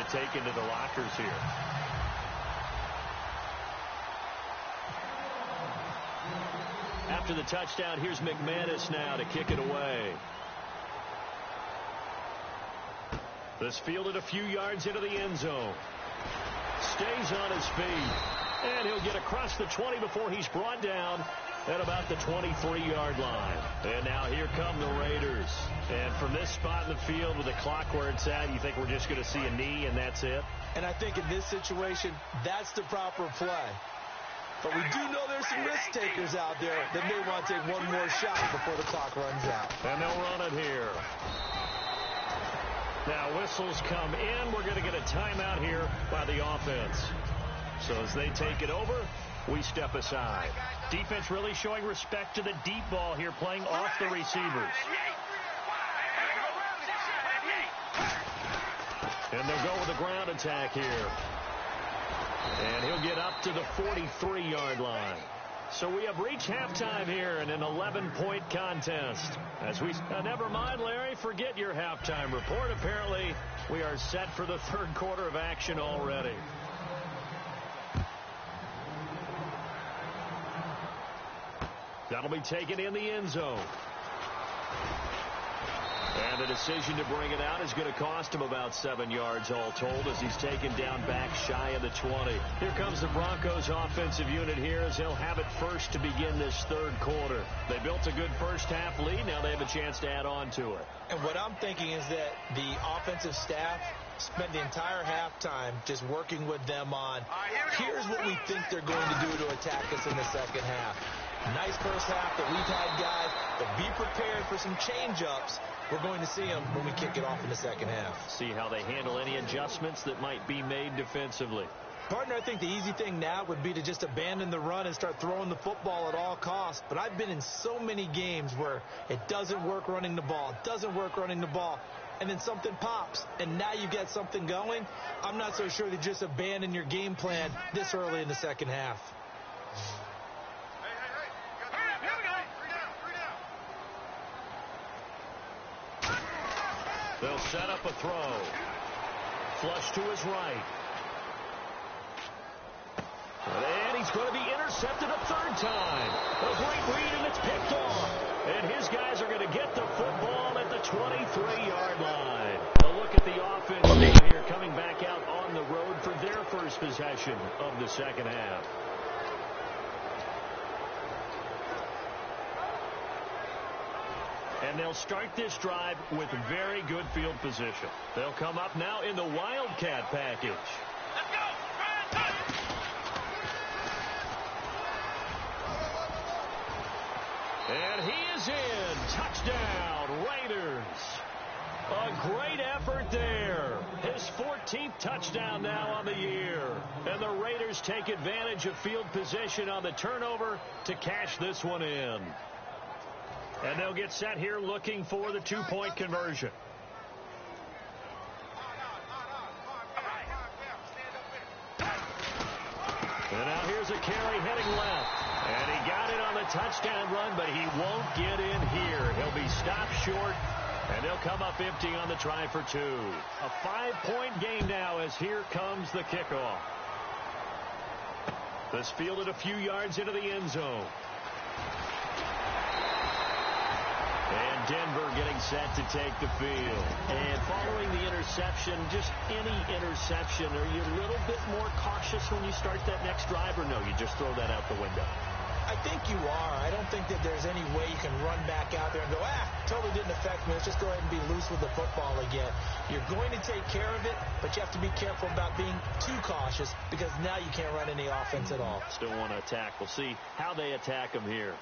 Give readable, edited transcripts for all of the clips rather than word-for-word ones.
to take into the lockers here. After the touchdown, here's McManus now to kick it away. This fielded a few yards into the end zone. Stays on his feet. And he'll get across the 20 before he's brought down at about the 23-yard line. And now here come the Raiders. And from this spot in the field with the clock where it's at, you think we're just going to see a knee and that's it? And I think in this situation, that's the proper play. But we do know there's some risk takers out there that may want to take one more shot before the clock runs out. And they'll run it here. Now whistles come in. We're going to get a timeout here by the offense. So as they take it over, we step aside. Defense really showing respect to the deep ball here, playing off the receivers. And they'll go with a ground attack here. And he'll get up to the 43-yard line. So we have reached halftime here in an 11-point contest. As we never mind, Larry, forget your halftime report. Apparently, we are set for the third quarter of action already. That'll be taken in the end zone. And the decision to bring it out is going to cost him about 7 yards all told as he's taken down back shy of the 20. Here comes the Broncos offensive unit here as they'll have it first to begin this third quarter. They built a good first half lead. Now they have a chance to add on to it. And what I'm thinking is that the offensive staff spent the entire halftime just working with them on here's what we think they're going to do to attack us in the second half. Nice first half that we've had, guys, but be prepared for some change-ups. We're going to see them when we kick it off in the second half. See how they handle any adjustments that might be made defensively. Partner, I think the easy thing now would be to just abandon the run and start throwing the football at all costs. But I've been in so many games where it doesn't work running the ball, and then something pops, and now you get something going. I'm not so sure that just abandon your game plan this early in the second half. They'll set up a throw. Flush to his right. And he's going to be intercepted a third time. A great read, and it's picked off. And his guys are going to get the football at the 23-yard line. A look at the offense now here coming back out on the road for their first possession of the second half. And they'll start this drive with very good field position. They'll come up now in the Wildcat package. Let's go! And he is in. Touchdown, Raiders. A great effort there. His 14th touchdown now on the year. And the Raiders take advantage of field position on the turnover to cash this one in. And they'll get set here looking for the two-point conversion. And now here's a carry heading left. And he got it on the touchdown run, but he won't get in here. He'll be stopped short, and they'll come up empty on the try for two. A 5-point game now as here comes the kickoff. This fielded a few yards into the end zone. And Denver getting set to take the field. And following the interception, just any interception, are you a little bit more cautious when you start that next drive, or no, you just throw that out the window? I think you are. I don't think that there's any way you can run back out there and go, totally didn't affect me. Let's just go ahead and be loose with the football again. You're going to take care of it, but you have to be careful about being too cautious because now you can't run any offense at all. Still want to attack. We'll see how they attack them here.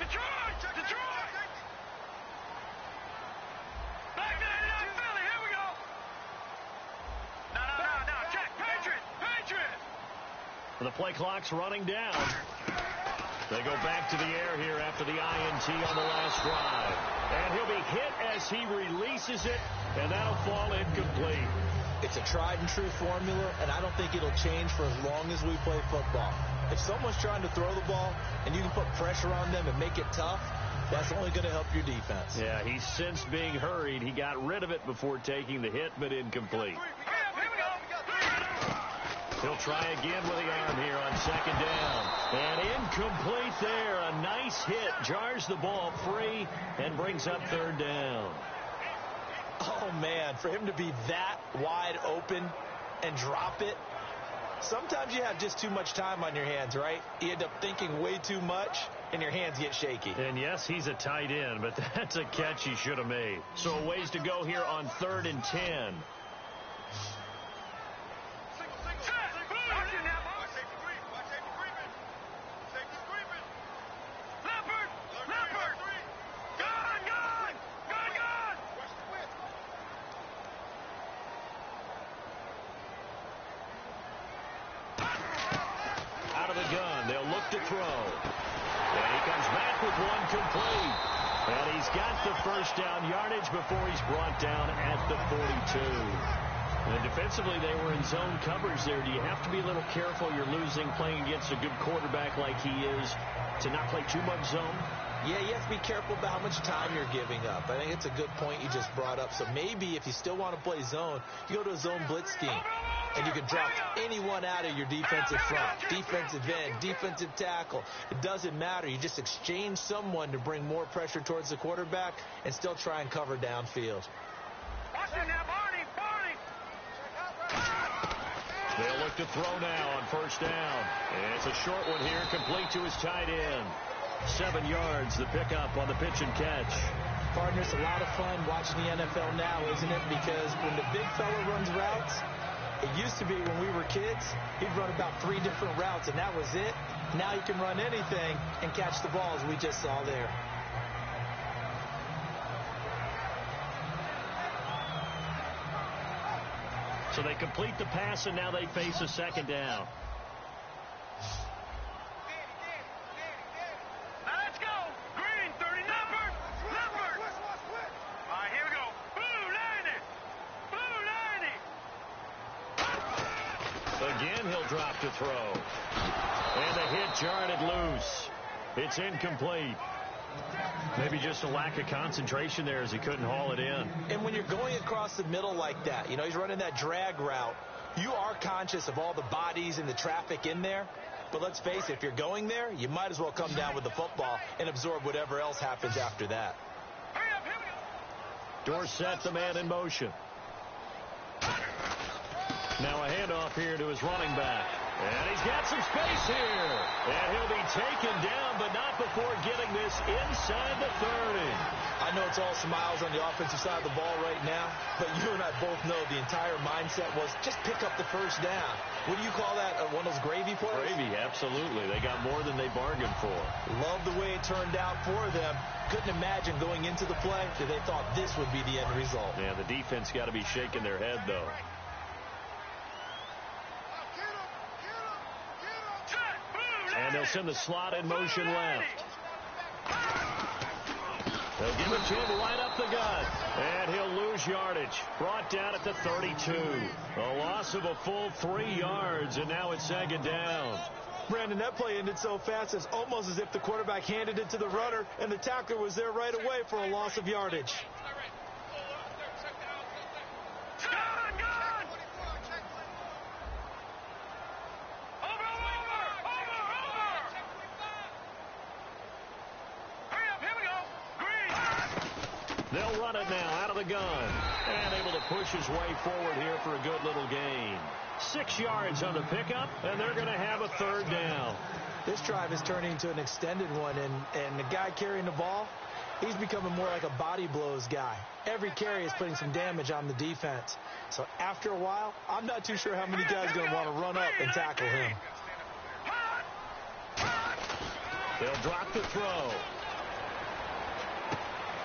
Detroit! Back that up, Philly, here we go! No, check, Patriot! The play clock's running down. They go back to the air here after the INT on the last drive. And he'll be hit as he releases it, and that'll fall incomplete. It's a tried-and-true formula, and I don't think it'll change for as long as we play football. If someone's trying to throw the ball and you can put pressure on them and make it tough, That's only going to help your defense. Yeah, he's since being hurried. He got rid of it before taking the hit, but incomplete. He'll try again with the arm here on second down. And incomplete there. A nice hit. Jars the ball free and brings up third down. Oh, man, for him to be that wide open and drop it. Sometimes you have just too much time on your hands, right? You end up thinking way too much, and your hands get shaky. And, yes, he's a tight end, but that's a catch he should have made. So a ways to go here on 3rd and 10. To throw. And he comes back with one complete. And he's got the first down yardage before he's brought down at the 42. And defensively, they were in zone coverage there. Do you have to be a little careful? You're losing playing against a good quarterback like he is to not play too much zone? Yeah, you have to be careful about how much time you're giving up. I think it's a good point you just brought up. So maybe if you still want to play zone, you go to a zone blitz scheme. And you can drop anyone out of your defensive front, defensive end, defensive tackle. It doesn't matter. You just exchange someone to bring more pressure towards the quarterback and still try and cover downfield. They'll look to throw now on first down. And it's a short one here, complete to his tight end. 7 yards, the pickup on the pitch and catch. Partner, it's a lot of fun watching the NFL now, isn't it? Because when the big fella runs routes, it used to be when we were kids, he'd run about 3 different routes, and that was it. Now he can run anything and catch the ball, as we just saw there. So they complete the pass, and now they face a second down. Let's go. Green, 30, Leopard. All right, here we go. Blue 90. Again, he'll drop to throw. And the hit jarred loose. It's incomplete. Maybe just a lack of concentration there as he couldn't haul it in. And when you're going across the middle like that, you know, he's running that drag route, you are conscious of all the bodies and the traffic in there. But let's face it, if you're going there, you might as well come down with the football and absorb whatever else happens after that. Hurry up, here we go. Dorsett, the man in motion. Now a handoff here to his running back. And he's got some space here. And he'll be taken down, but not before getting this inside the 30. I know it's all smiles on the offensive side of the ball right now, but you and I both know the entire mindset was just pick up the first down. What do you call that? One of those gravy plays? Gravy, absolutely. They got more than they bargained for. Love the way it turned out for them. Couldn't imagine going into the play that they thought this would be the end result. Yeah, the defense got to be shaking their head, though. And they'll send the slot in motion left. They'll give it to him right up the gut. And he'll lose yardage. Brought down at the 32. A loss of a full 3 yards, and now it's second down. Brandon, that play ended so fast, it's almost as if the quarterback handed it to the runner, and the tackler was there right away for a loss of yardage. They'll run it now out of the gun. And able to push his way forward here for a good little gain. 6 yards on the pickup, and they're going to have a third down. This drive is turning into an extended one, and the guy carrying the ball, he's becoming more like a body blows guy. Every carry is putting some damage on the defense. So after a while, I'm not too sure how many guys are going to want to run up and tackle him. They'll drop the throw.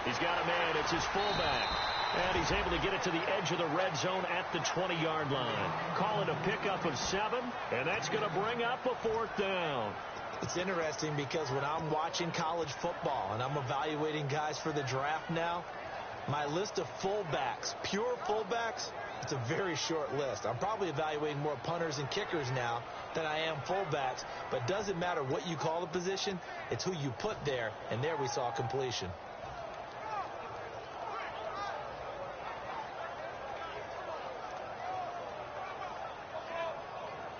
He's got a man. It's his fullback. And he's able to get it to the edge of the red zone at the 20-yard line. Call it a pickup of 7, and that's going to bring up a 4th down. It's interesting because when I'm watching college football and I'm evaluating guys for the draft now, My list of fullbacks, pure fullbacks, it's a very short list. I'm probably evaluating more punters and kickers now than I am fullbacks, but it doesn't matter what you call the position, it's who you put there, and there we saw completion.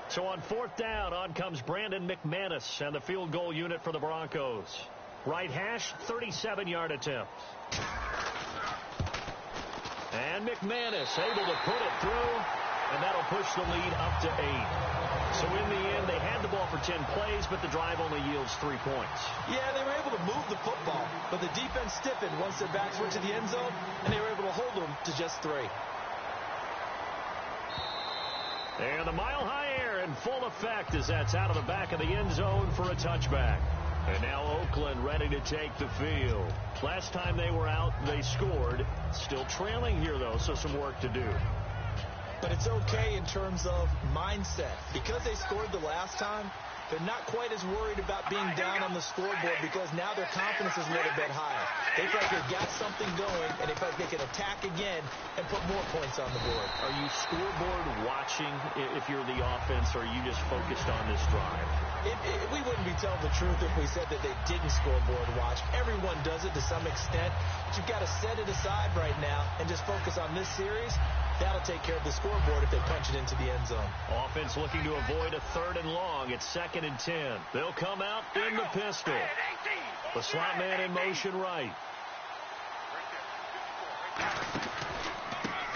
So on 4th down, on comes Brandon McManus and the field goal unit for the Broncos. Right hash, 37-yard attempt. And McManus able to put it through, and that'll push the lead up to 8. So in the end, they had the ball for 10 plays, but the drive only yields 3 points. Yeah, they were able to move the football, but the defense stiffened once their backs went to the end zone, and they were able to hold them to just 3. And the mile-high air in full effect as that's out of the back of the end zone for a touchback. And now Oakland ready to take the field. Last time they were out, they scored. Still trailing here, though, so some work to do. But it's okay in terms of mindset. Because they scored the last time, they're not quite as worried about being down on the scoreboard because now their confidence is a little bit higher. They feel like they've got something going, and they feel like they can attack again and put more points on the board. Are you scoreboard watching if you're the offense, or are you just focused on this drive? We wouldn't be telling the truth if we said that they didn't scoreboard watch. Everyone does it to some extent, but you've got to set it aside right now and just focus on this series. That'll take care of the scoreboard if they punch it into the end zone. Offense looking to avoid a 3rd and long. It's 2nd and 10. They'll come out in the pistol. The slot man in motion right.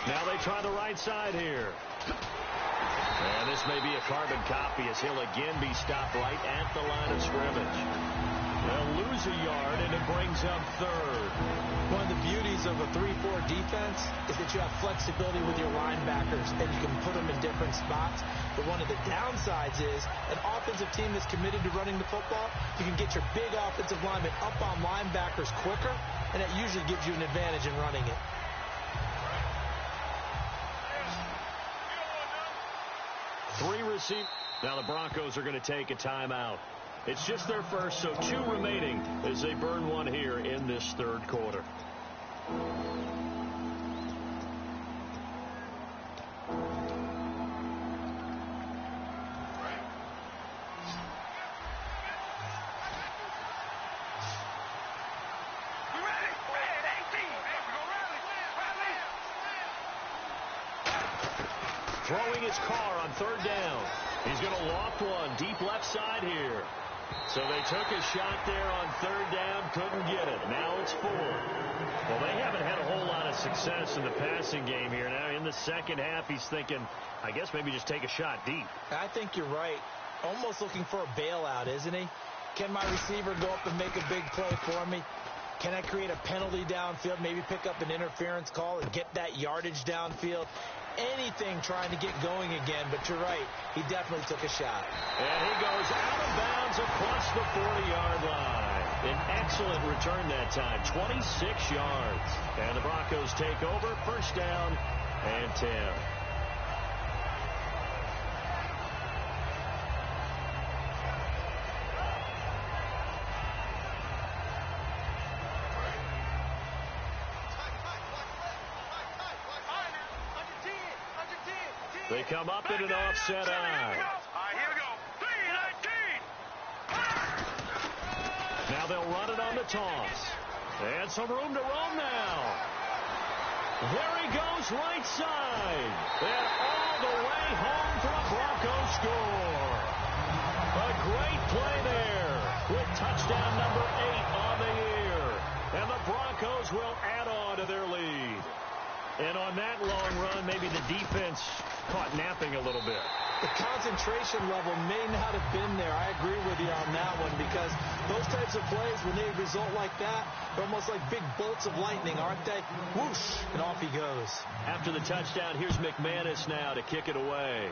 Now they try the right side here. And this may be a carbon copy as he'll again be stopped right at the line of scrimmage. They'll lose a yard, and it brings up 3rd. One of the beauties of a 3-4 defense is that you have flexibility with your linebackers, and you can put them in different spots. But one of the downsides is an offensive team that's committed to running the football, you can get your big offensive linemen up on linebackers quicker, and that usually gives you an advantage in running it. Three receive. Now the Broncos are going to take a timeout. It's just their first, so 2 remaining as they burn one here in this 3rd quarter. Throwing his car on 3rd down. He's going to loft one deep left side here. So they took a shot there on 3rd down, couldn't get it. Now it's 4. Well, they haven't had a whole lot of success in the passing game here. Now in the second half, he's thinking, I guess maybe just take a shot deep. I think you're right. Almost looking for a bailout, isn't he? Can my receiver go up and make a big play for me? Can I create a penalty downfield, maybe pick up an interference call and get that yardage downfield? Anything trying to get going again, but you're right. He definitely took a shot. And he goes out of bounds across the 40-yard line. An excellent return that time, 26 yards. And the Broncos take over, 1st down and 10. They come up in an offset eye. Here we go. 3-19. Now they'll run it on the toss. And some room to roam now. There he goes right side. And all the way home for a Broncos score. A great play there with touchdown number 8 on the year. And the Broncos will add on to their lead. And on that long run, maybe the defense caught napping a little bit. The concentration level may not have been there. I agree with you on that one because those types of plays, when they result like that, they're almost like big bolts of lightning, aren't they? Whoosh, and off he goes. After the touchdown, here's McManus now to kick it away.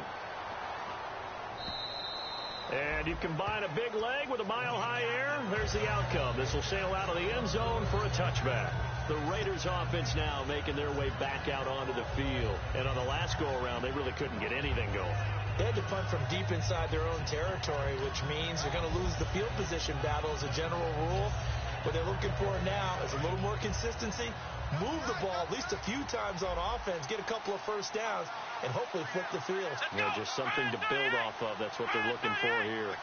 And you combine a big leg with a mile-high air, there's the outcome. This will sail out of the end zone for a touchback. The Raiders offense now making their way back out onto the field. And on the last go-around, they really couldn't get anything going. They had to punt from deep inside their own territory, which means you're going to lose the field position battle as a general rule. What they're looking for now is a little more consistency, move the ball at least a few times on offense, get a couple of first downs, and hopefully flip the field. Yeah, just something to build off of. That's what they're looking for here.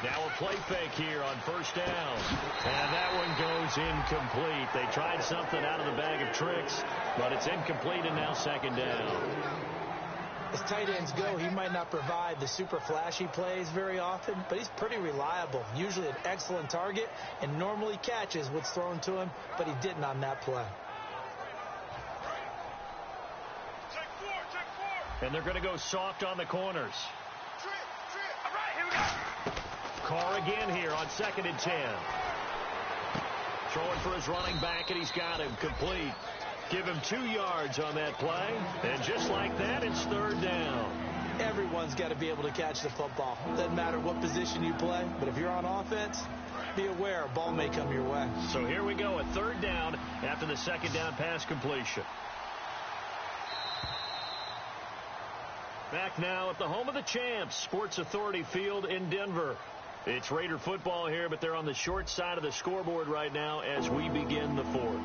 Now a play fake here on first down. And that one goes incomplete. They tried something out of the bag of tricks, but it's incomplete and now second down. As tight ends go, he might not provide the super flashy plays very often, but he's pretty reliable. Usually an excellent target and normally catches what's thrown to him, but he didn't on that play. And they're going to go soft on the corners. All right, here we go. Carr again here on 2nd and 10. Throwing for his running back, and he's got him complete. Give him 2 yards on that play. And just like that, it's third down. Everyone's got to be able to catch the football. Doesn't matter what position you play, but if you're on offense, be aware a ball may come your way. So here we go, a third down after the second down pass completion. Back now at the home of the champs, Sports Authority Field in Denver. It's Raider football here, but they're on the short side of the scoreboard right now as we begin the fourth.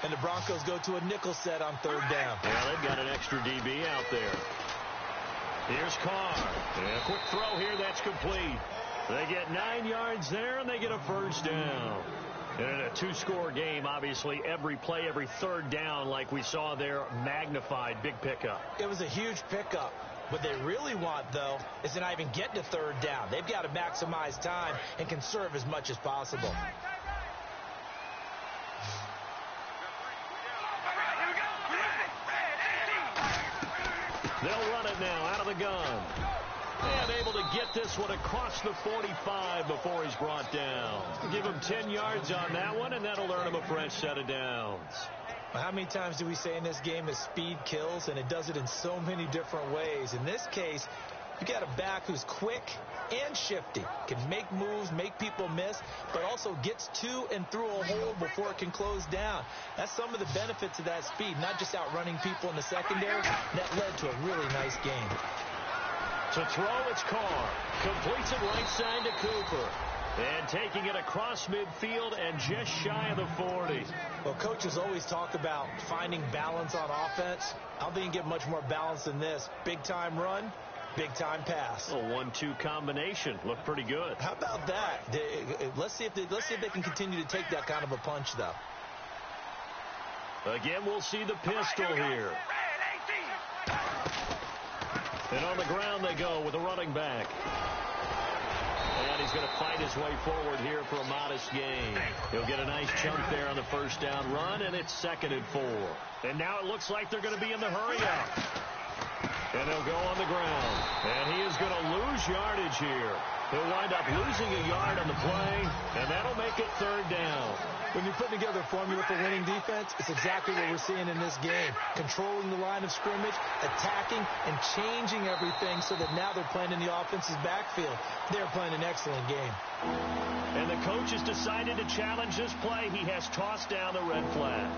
And the Broncos go to a nickel set on third down. Yeah, they've got an extra DB out there. Here's Carr. And a quick throw here, that's complete. They get 9 yards there, and they get a first down. And in a 2-score game, obviously, every play, every third down, like we saw there, magnified, big pickup. It was a huge pickup. What they really want, though, is to not even get to third down. They've got to maximize time and conserve as much as possible. They'll run it now out of the gun. And able to get this one across the 45 before he's brought down. Give him 10 yards on that one, and that'll earn him a fresh set of downs. How many times do we say in this game that speed kills, and it does it in so many different ways? In this case, you got a back who's quick and shifty, can make moves, make people miss, but also gets to and through a hole before it can close down. That's some of the benefits of that speed, not just outrunning people in the secondary. That led to a really nice game. To throw, it's Carr. Completes it right side to Cooper. And taking it across midfield and just shy of the 40. Well, coaches always talk about finding balance on offense. I don't think you can get much more balance than this. Big-time run, big-time pass. A 1-2 combination. Looked pretty good. How about that? Let's see if they can continue to take that kind of a punch, though. Again, we'll see the pistol here. And on the ground they go with a running back. And he's going to fight his way forward here for a modest gain. He'll get a nice chunk there on the first down run, and it's 2nd and 4. And now it looks like they're going to be in the hurry-up. And they'll go on the ground. And he is going to lose yardage here. He'll wind up losing a yard on the play, and that'll make it third down. When you put together a formula for winning defense, it's exactly what we're seeing in this game. Controlling the line of scrimmage, attacking, and changing everything so that now they're playing in the offense's backfield. They're playing an excellent game. And the coach has decided to challenge this play. He has tossed down the red flag.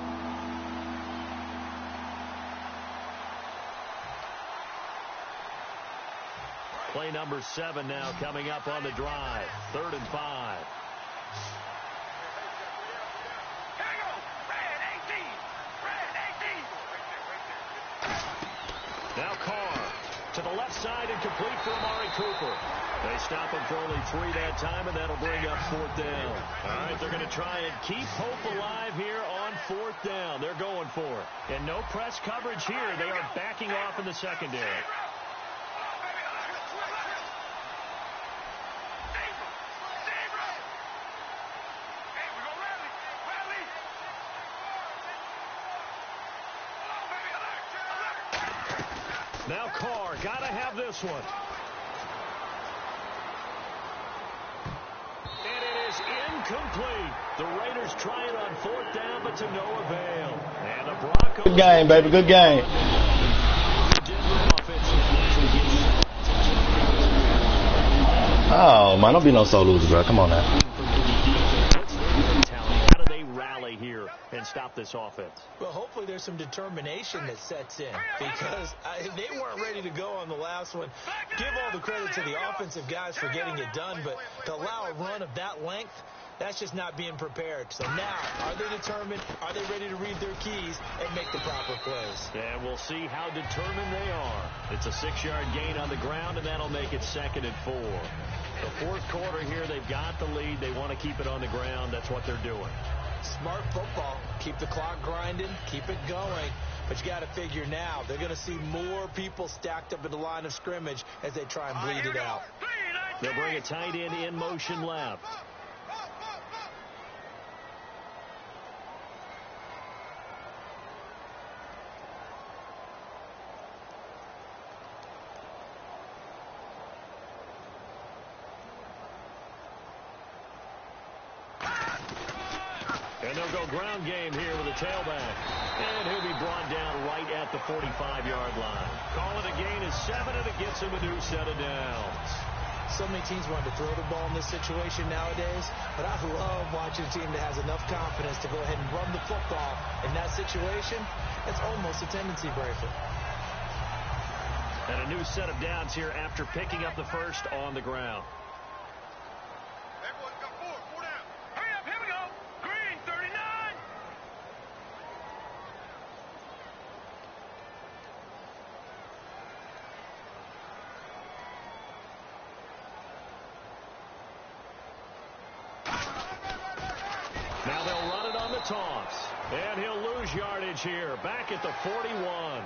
Play number 7 now coming up on the drive. 3rd and 5. Now Carr to the left side and complete for Amari Cooper. They stop him for only 3 that time, and that'll bring up 4th down. All right, they're going to try and keep hope alive here on 4th down. They're going for it. And no press coverage here. They are backing off in the secondary. Now Carr, got to have this one. And it is incomplete. The Raiders try it on 4th down, but to no avail. And the Broncos... Good game, baby. Good game. Denver offense Oh, man, don't be no sore loser, bro. Come on now. How do they rally here and stop this offense? Well, hopefully there's some determination that sets in because they weren't ready to go on the last one. Give all the credit to the offensive guys for getting it done, but to allow a run of that length, that's just not being prepared. So now, are they determined? Are they ready to read their keys and make the proper plays? And we'll see how determined they are. It's a 6-yard gain on the ground, and that'll make it 2nd and 4. The fourth quarter here, they've got the lead. They want to keep it on the ground. That's what they're doing. Smart football. Keep the clock grinding. Keep it going. But you got to figure now, they're going to see more people stacked up in the line of scrimmage as they try and bleed it out. They'll bring a tight end in motion left. And they'll go ground game here with a tailback. And he'll be brought down right at the 45-yard line. Call it a gain of 7, and it gets him a new set of downs. So many teams want to throw the ball in this situation nowadays, but I love watching a team that has enough confidence to go ahead and run the football. In that situation, it's almost a tendency breaker. And a new set of downs here after picking up the first on the ground. Now they'll run it on the toss. And he'll lose yardage here. Back at the 41.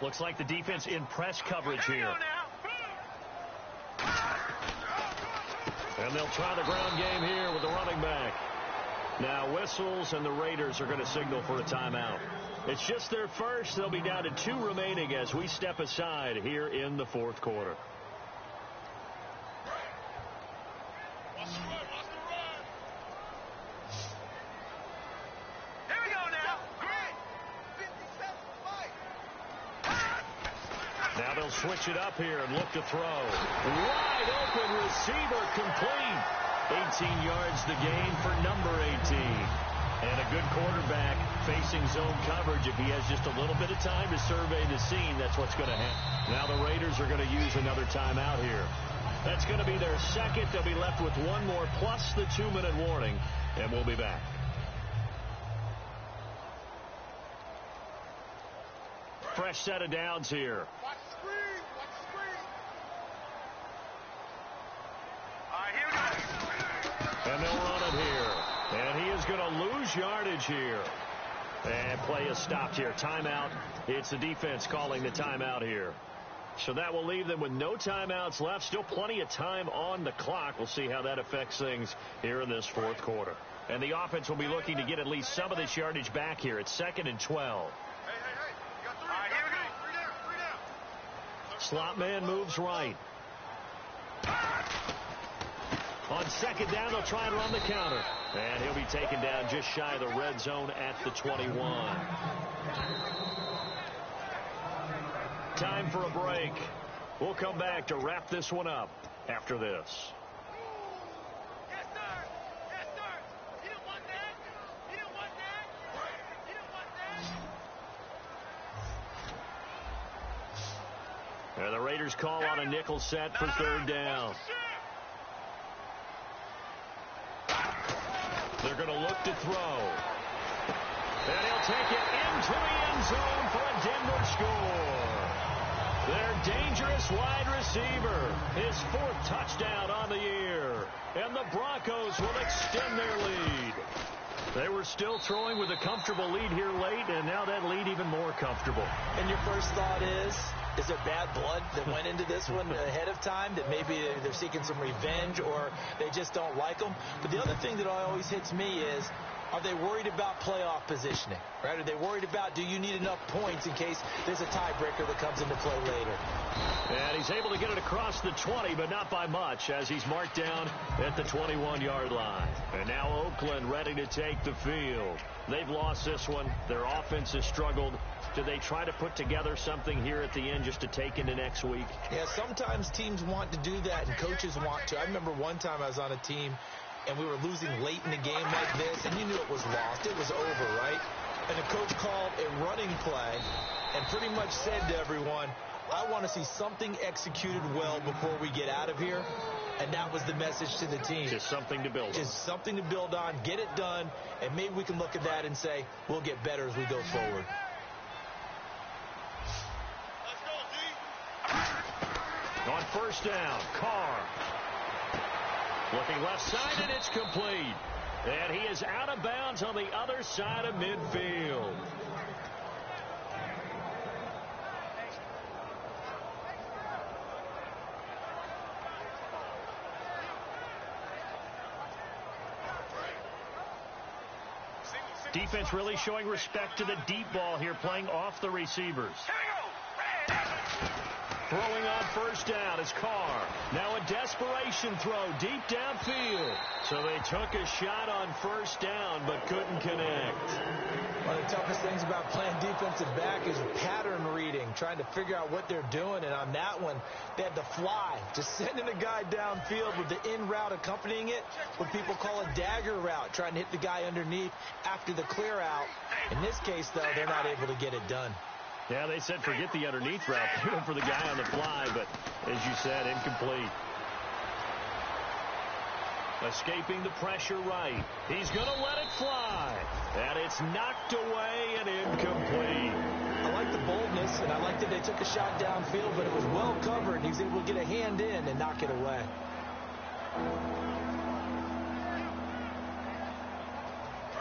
Looks like the defense in press coverage here. And they'll try the ground game here with the running back. Now whistles, and the Raiders are going to signal for a timeout. It's just their first. They'll be down to 2 remaining as we step aside here in the fourth quarter. Now they'll switch it up here and look to throw. Wide open receiver complete. 18 yards the gain for number 18. And a good quarterback facing zone coverage. If he has just a little bit of time to survey the scene, that's what's going to happen. Now the Raiders are going to use another timeout here. That's going to be their second. They'll be left with one more plus the 2-minute warning, and we'll be back. Fresh set of downs here. Watch the screen. Watch the screen. All right, here we go. And they'll run it here. And he is going to lose yardage here. And play is stopped here. Timeout. It's the defense calling the timeout here. So that will leave them with no timeouts left. Still plenty of time on the clock. We'll see how that affects things here in this fourth quarter. And the offense will be looking to get at least some of this yardage back here. It's 2nd and 12. Slot man moves right. On 2nd down, they'll try and run the counter. And he'll be taken down just shy of the red zone at the 21. Time for a break. We'll come back to wrap this one up after this. Yes, sir. Yes, sir. You didn't want that. You didn't want that. You didn't want that. And the Raiders call on a nickel set for 3rd down. They're going to look to throw. And he'll take it into the end zone for a Denver score. Their dangerous wide receiver. His 4th touchdown on the year. And the Broncos will extend their lead. They were still throwing with a comfortable lead here late, and now that lead even more comfortable. And your first thought is there bad blood that went into this one ahead of time, that maybe they're seeking some revenge or they just don't like them? But the other thing that always hits me is Are they worried about playoff positioning, right? Are they worried about, do you need enough points in case there's a tiebreaker that comes into play later? And he's able to get it across the 20, but not by much, as he's marked down at the 21-yard line. And now Oakland ready to take the field. They've lost this one. Their offense has struggled. Do they try to put together something here at the end just to take into next week? Yeah, sometimes teams want to do that, and coaches want to. I remember one time I was on a team, and we were losing late in the game like this, and you knew it was lost. It was over, right? And the coach called a running play and pretty much said to everyone, I want to see something executed well before we get out of here. And that was the message to the team. Just something to build on. Just something to build on, get it done, and maybe we can look at that and say, we'll get better as we go forward. On first down, Carr. Looking left side, and it's complete. And he is out of bounds on the other side of midfield. Defense really showing respect to the deep ball here, playing off the receivers. Throwing on first down is Carr. Now a desperation throw deep downfield. So they took a shot on first down but couldn't connect. One of the toughest things about playing defensive back is pattern reading, trying to figure out what they're doing. And on that one, they had to fly, just sending a guy downfield with the in route accompanying it, what people call a dagger route, trying to hit the guy underneath after the clear out. In this case, though, they're not able to get it done. Yeah, they said forget the underneath route. They went for the guy on the fly, but as you said, incomplete. Escaping the pressure right. He's going to let it fly. And it's knocked away and incomplete. I like the boldness, and I like that they took a shot downfield, but it was well covered. He was able to get a hand in and knock it away.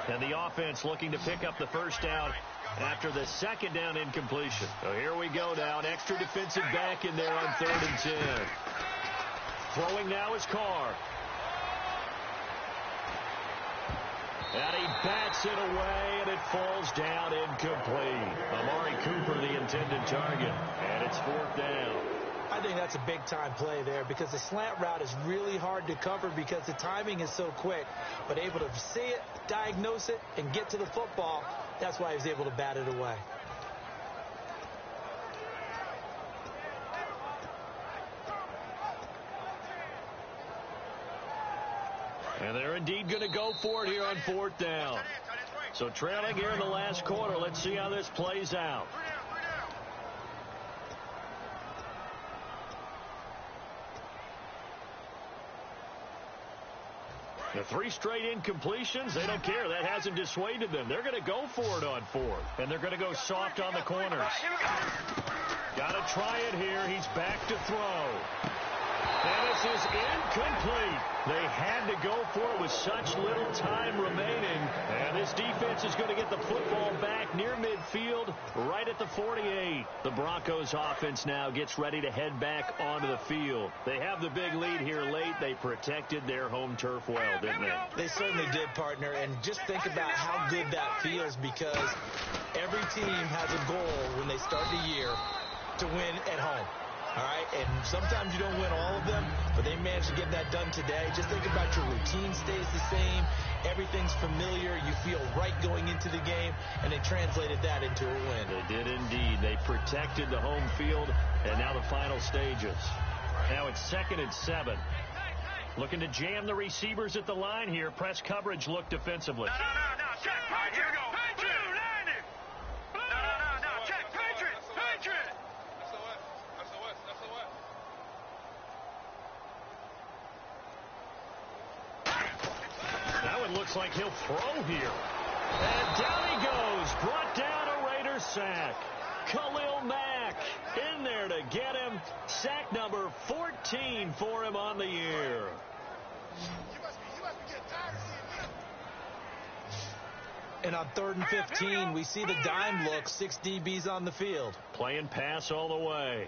And the offense looking to pick up the first down after the second down incompletion. So here we go now. An extra defensive back in there on 3rd and 10. Throwing now is Carr. And he bats it away, and it falls down incomplete. Amari Cooper, the intended target. And it's 4th down. I think that's a big-time play there because the slant route is really hard to cover because the timing is so quick. But able to see it, diagnose it, and get to the football, that's why he was able to bat it away. And they're indeed going to go for it here on 4th down. So trailing here in the last quarter. Let's see how this plays out. The 3 straight incompletions, they don't care. That hasn't dissuaded them. They're going to go for it on 4th. And they're going to go soft on the corners. Got to try it here. He's back to throw. And this is incomplete. They had to go for it with such little time remaining. And this defense is going to get the football back near midfield, right at the 48. The Broncos offense now gets ready to head back onto the field. They have the big lead here late. They protected their home turf well, didn't they? They certainly did, partner. And just think about how good that feels because every team has a goal when they start the year to win at home. All right, and sometimes you don't win all of them, but they managed to get that done today. Just think about your routine stays the same. Everything's familiar. You feel right going into the game, and they translated that into a win. They did indeed. They protected the home field, and now the final stages. Now it's 2nd and 7. Looking to jam the receivers at the line here. Press coverage look defensively. No, check. All right, here we go. Patriot! No, check. Patriot! That one looks like he'll throw here. And down he goes. Brought down a Raider sack. Khalil Mack in there to get him. Sack number 14 for him on the year. You must be getting tired of seeing this. And on 3rd and 15, we see the dime look, 6 DBs on the field. Playing pass all the way.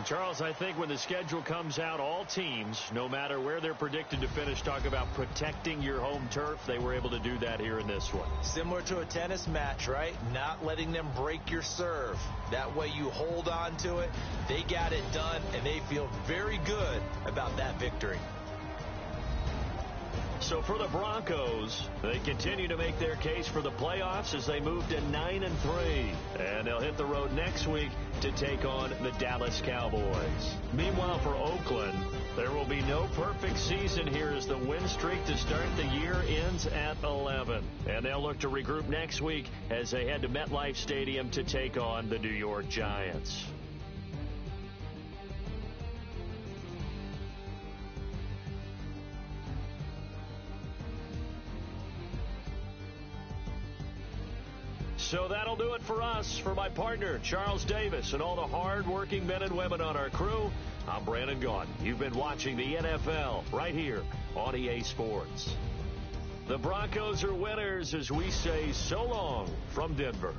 And Charles, I think when the schedule comes out, all teams, no matter where they're predicted to finish, talk about protecting your home turf. They were able to do that here in this one. Similar to a tennis match, right? Not letting them break your serve. That way you hold on to it. They got it done, and they feel very good about that victory. So for the Broncos, they continue to make their case for the playoffs as they move to 9-3. And they'll hit the road next week to take on the Dallas Cowboys. Meanwhile, for Oakland, there will be no perfect season here as the win streak to start the year ends at 11. And they'll look to regroup next week as they head to MetLife Stadium to take on the New York Giants. So that'll do it for us. For my partner, Charles Davis, and all the hard-working men and women on our crew, I'm Brandon Gaudin. You've been watching the NFL right here on EA Sports. The Broncos are winners as we say so long from Denver.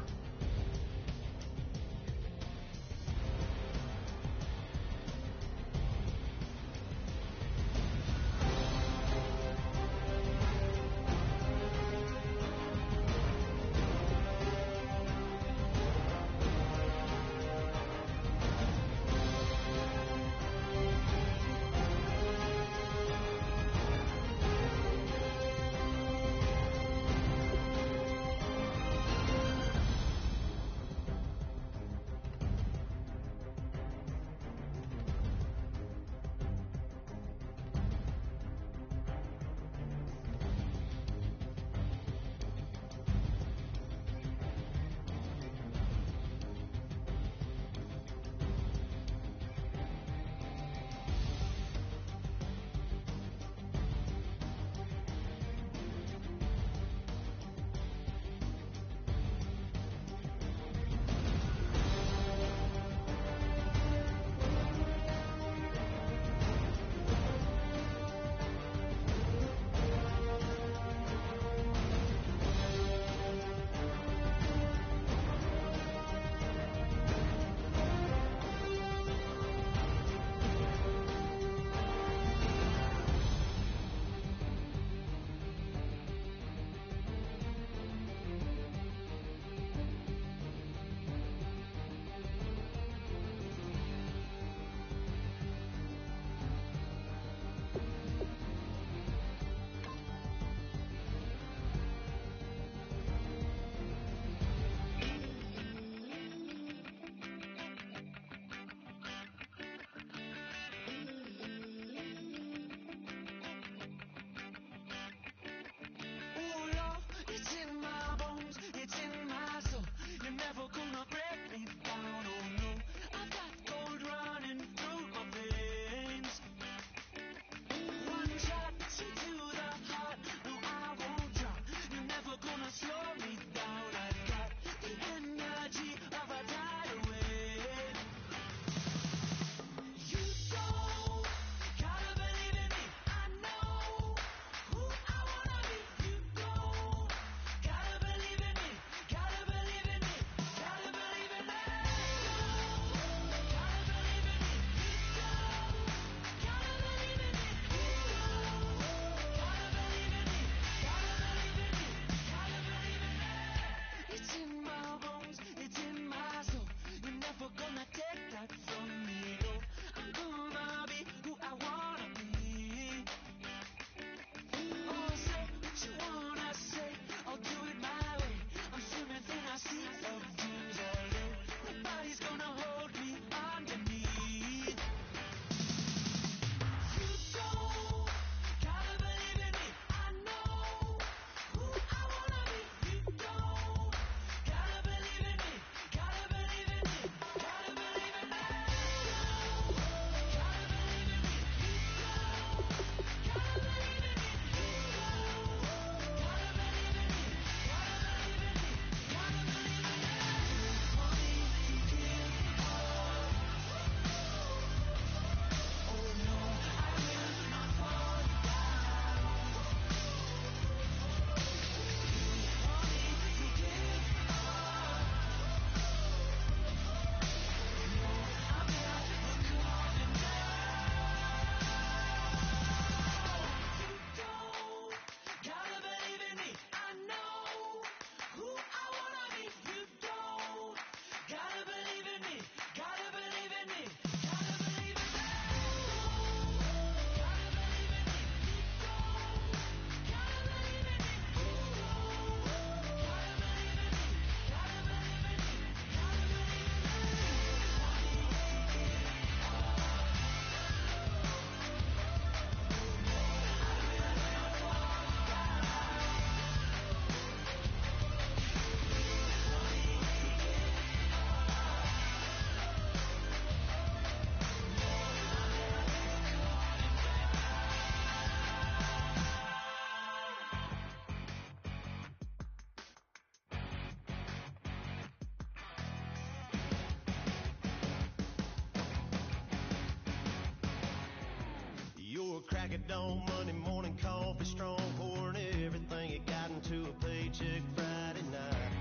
crack of dawn, Monday morning coffee strong, pouring everything you got into a paycheck Friday night.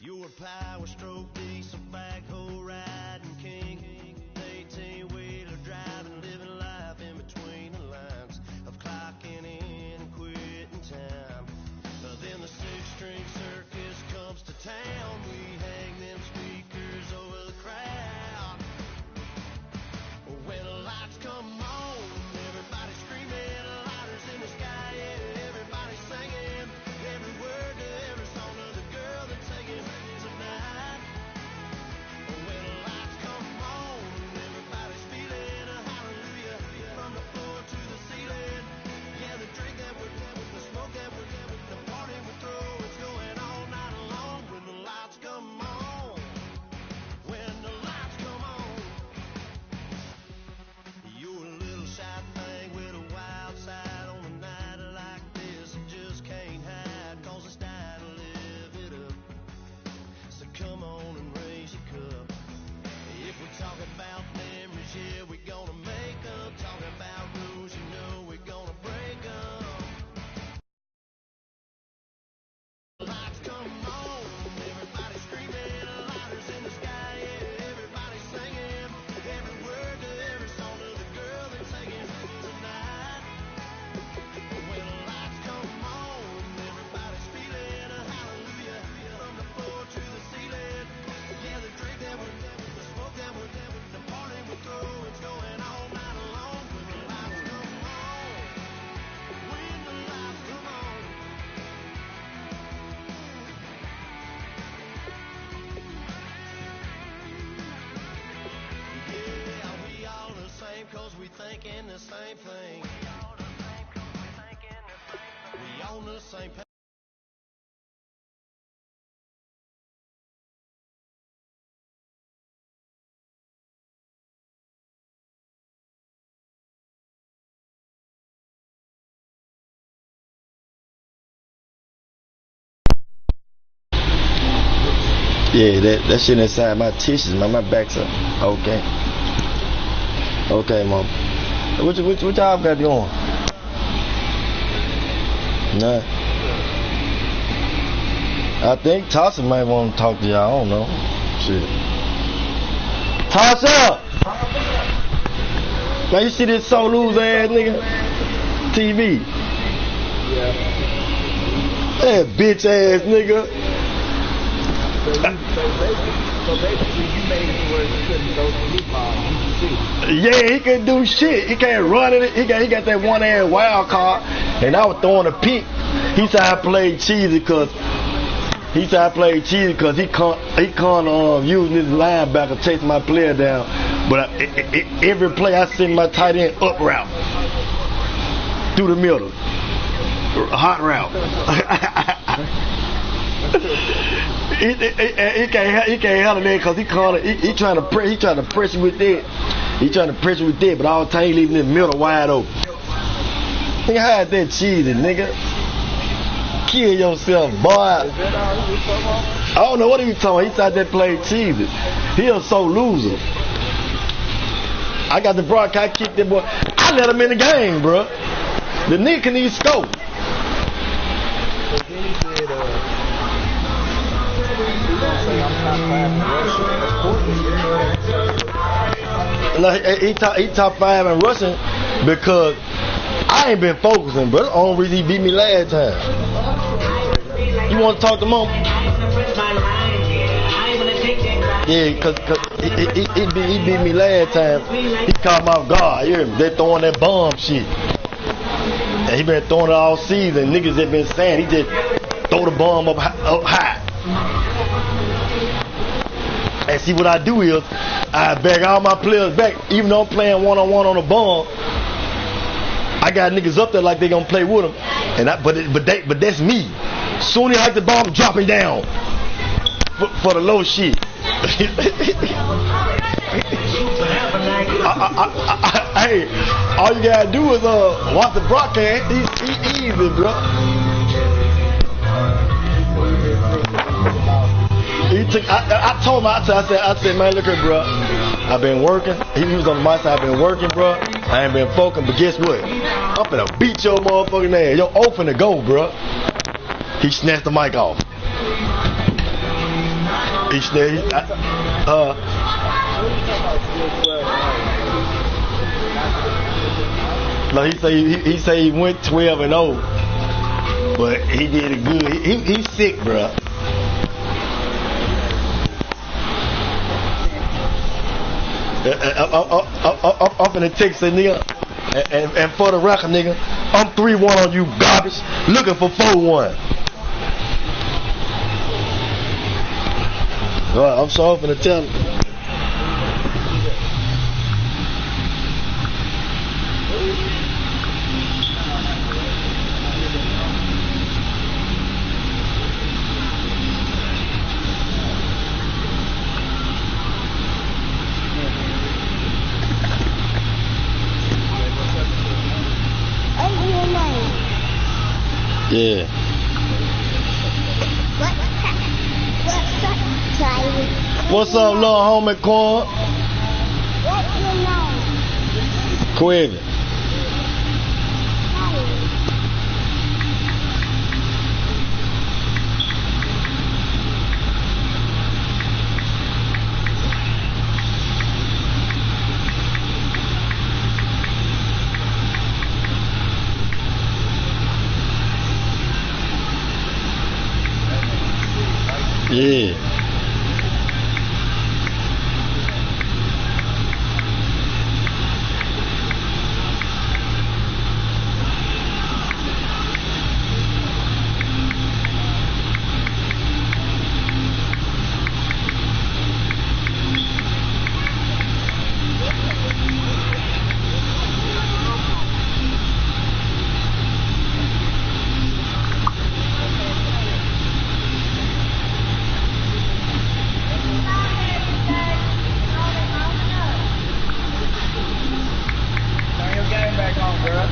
You're a power stroke, diesel backhoe riding king, 18-wheeler driving, living life in between the lines of clocking in and quitting time. Then the six-string circus comes to town. We hang them speakers over the crowd. When the lights come on, everybody screaming, lighters in the sky, yeah, everybody singing every word to every song of the girl they're taking tonight. When the lights come on, everybody's feeling a hallelujah from the floor to the ceiling. Yeah, the drink that we're having, the smoke that we're having, the party we throw, it's going all night long. When the lights come on, when the lights come on. You're a little shy thing with a wild side on a night like this. You just can't hide, cause it's time to live it up. So come on and raise your cup. If we're talking about memories, yeah, we're gonna make them. Talking about rules, you know we're gonna break them. Lights come on, everybody screaming, lighters in the sky, yeah, everybody singing every word to every song of the girl they're taking tonight. When the lights come on, everybody's feeling a hallelujah from the floor to the ceiling. Yeah, the drink that we're having, the smoke that we're having, the party we throw, it's going all night long. When the lights come on, when the lights come on. Yeah, we all the same cause we thinking the same thing. We on the same page. Yeah, that shit inside my tissues, man. My back's up. Okay. Okay, mom. What y'all got going? Nah. I think Tasha might want to talk to y'all. I don't know. Shit. Tasha! Man, you see this so loose ass nigga? TV. Yeah. That bitch ass nigga. So basically you made it where you couldn't go to New Yeah, he couldn't do shit. He can't run it. He got that one ass wild card, and I was throwing a pick. He said I played cheesy because he can't using his linebacker chasing my player down. But every play I send my tight end up route through the middle, hot route. He can't handle that because he trying to press you with that. He trying to press you with that, but all the time he leaving the middle wide open. Nigga, hide that cheesy, nigga. Kill yourself, boy. I don't know what he was talking about. He thought that played cheesy. He a so loser. I got the broadcast, kicked that boy. I let him in the game, bro. The nigga can even score. He top 5 in rushing because I ain't been focusing, bro. That's the only reason he beat me last time. You want to talk to Mom? Yeah, because he beat me last time. He caught my guard. You hear me? They throwing that bomb shit. And he been throwing it all season. Niggas have been saying he just throw the bomb up high. And see what I do is I bag all my players back, even though I'm playing one-on-one on the bomb. I got niggas up there like they gonna play with them, and but that's me. Soon as I hit the bomb, dropping down for the low shit. Hey, all you gotta do is watch the broadcast. He's easy, bro. I told him, I said, man, look here, bro. I've been working. He was on my side. I've been working, bro. I ain't been focused, but guess what? I'm finna beat your motherfucking ass. Yo, open to go, bro. He snatched the mic off. He snatched. No, he say he went 12-0, but he did it good. He's sick, bro. I'm finna text a nigga, and for the record, nigga, I'm 3-1 on you, garbage. Looking for 4-1. I'm sorry for the tell. Yeah. What's up, little homie Corn? What's your name? Quivy. Yeah. Turn your game back on, girl.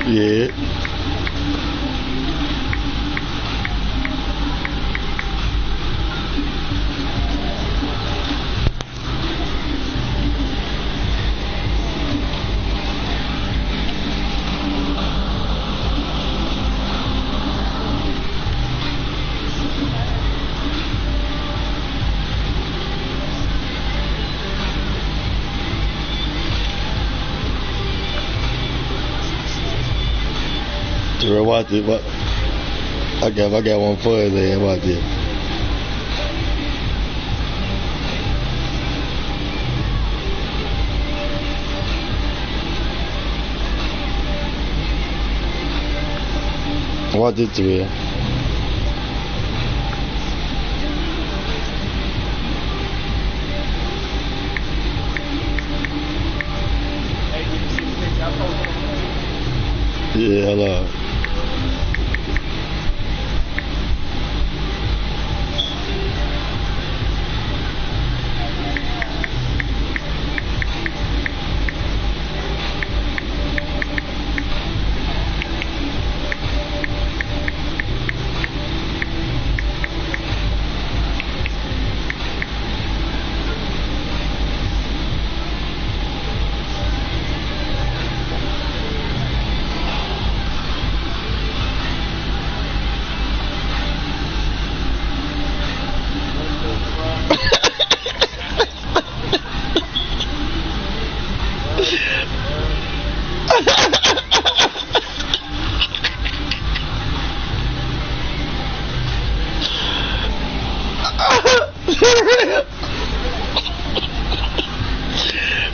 Yeah. Terrell, watch it. What? I got one for his ass. Watch it. Watch it, Terrell. Yeah, hello.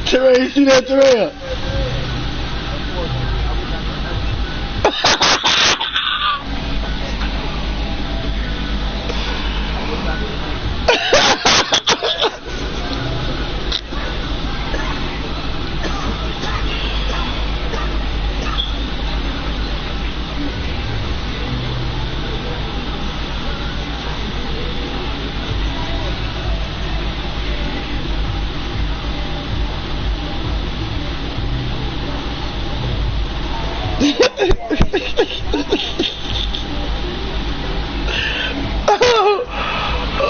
Terrell, you see that, Terrell?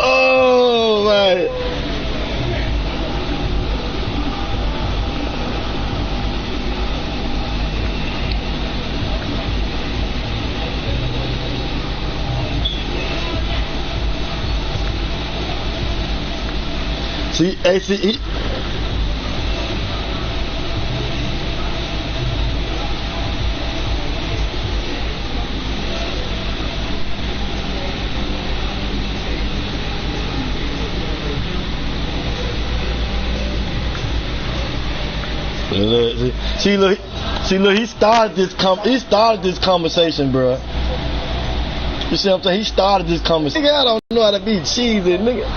Oh man. See, hey, see, look, he started this conversation, bro. You see what I'm saying? He started this conversation. Nigga, I don't know how to be cheesy, nigga.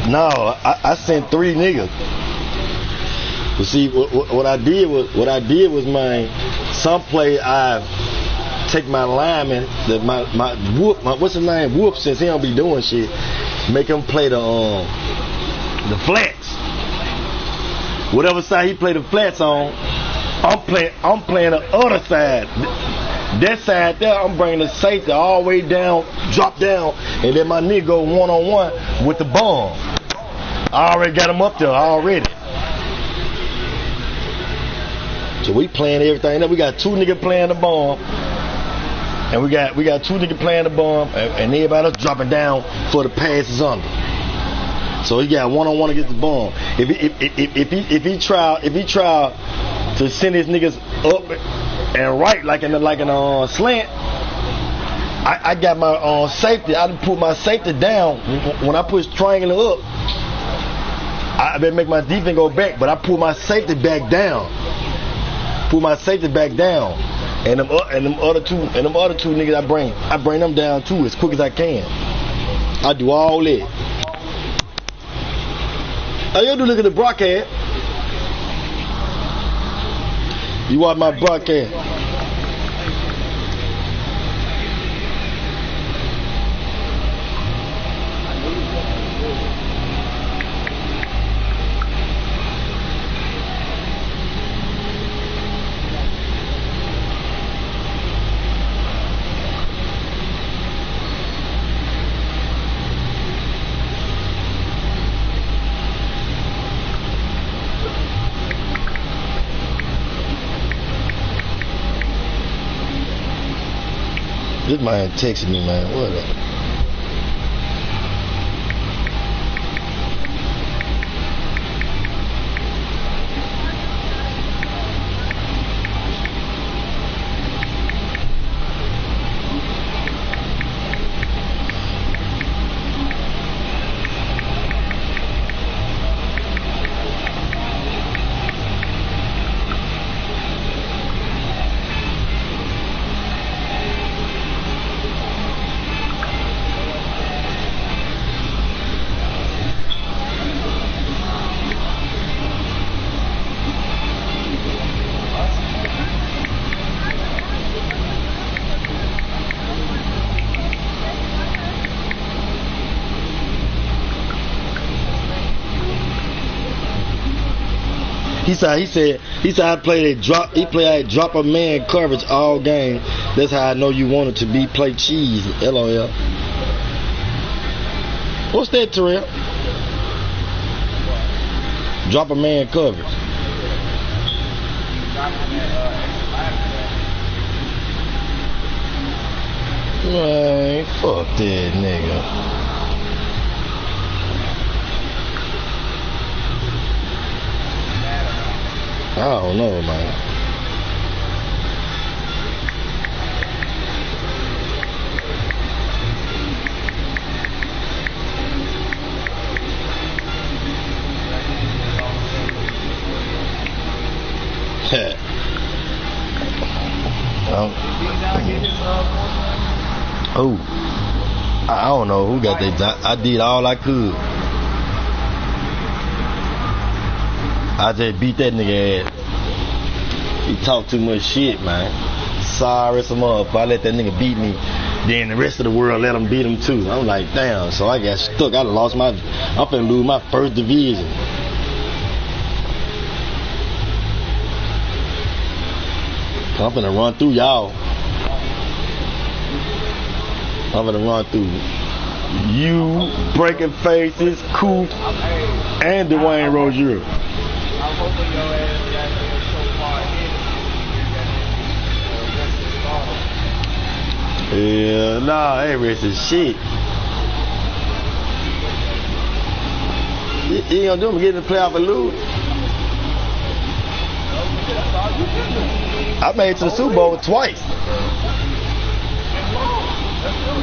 No, I sent 3 niggas. But see, what I did was man, some play I take my lineman, my whoop, what's his name, whoop, since he don't be doing shit, make him play the flats. Whatever side he play the flats on, I'm playing the other side. That side there, I'm bringing the safety all the way down, drop down, and then my nigga go one-on-one with the bomb. I already got him up there already. So we playing everything. Now we got 2 niggas playing the bomb, and we got 2 niggas playing the bomb, and everybody else dropping down for the passes under. So he got one-on-one against the bomb. If he try to send his niggas up and right like in a slant, I got my safety. I done put my safety down. When I push triangle up, I better make my defense go back, but I pull my safety back down. And them other two niggas I bring them down too as quick as I can. I do all that. How you do look at the broadcast? You watch my broadcast. This man texting me, man. What up? He said I played drop a man coverage all game. That's how I know you wanted to be play cheese. LOL. What's that, Terrell? Drop a man coverage. Man, fuck that nigga. I don't know, man. Oh, I don't know who got that. I did all I could. I just beat that nigga ass. He talked too much shit, man. Sorry, some motherfucker. I let that nigga beat me. Then the rest of the world let him beat him too. I'm like, damn. So I got stuck. I lost my. I'm finna lose my first division. I'm finna run through y'all. I'm gonna run through you, Breaking Faces, Coop, and Dwayne Rozier. I'm hoping your ass got there so far ahead. Yeah, nah, I ain't rest of shit. You ain't gonna do me get in the playoff and lose. I made it to the Super Bowl twice.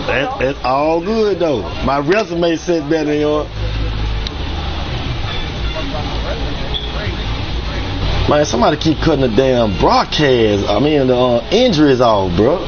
That's all good though. My resume said better than yours. Man, somebody keep cutting the damn broadcast. I mean the injuries off, bro.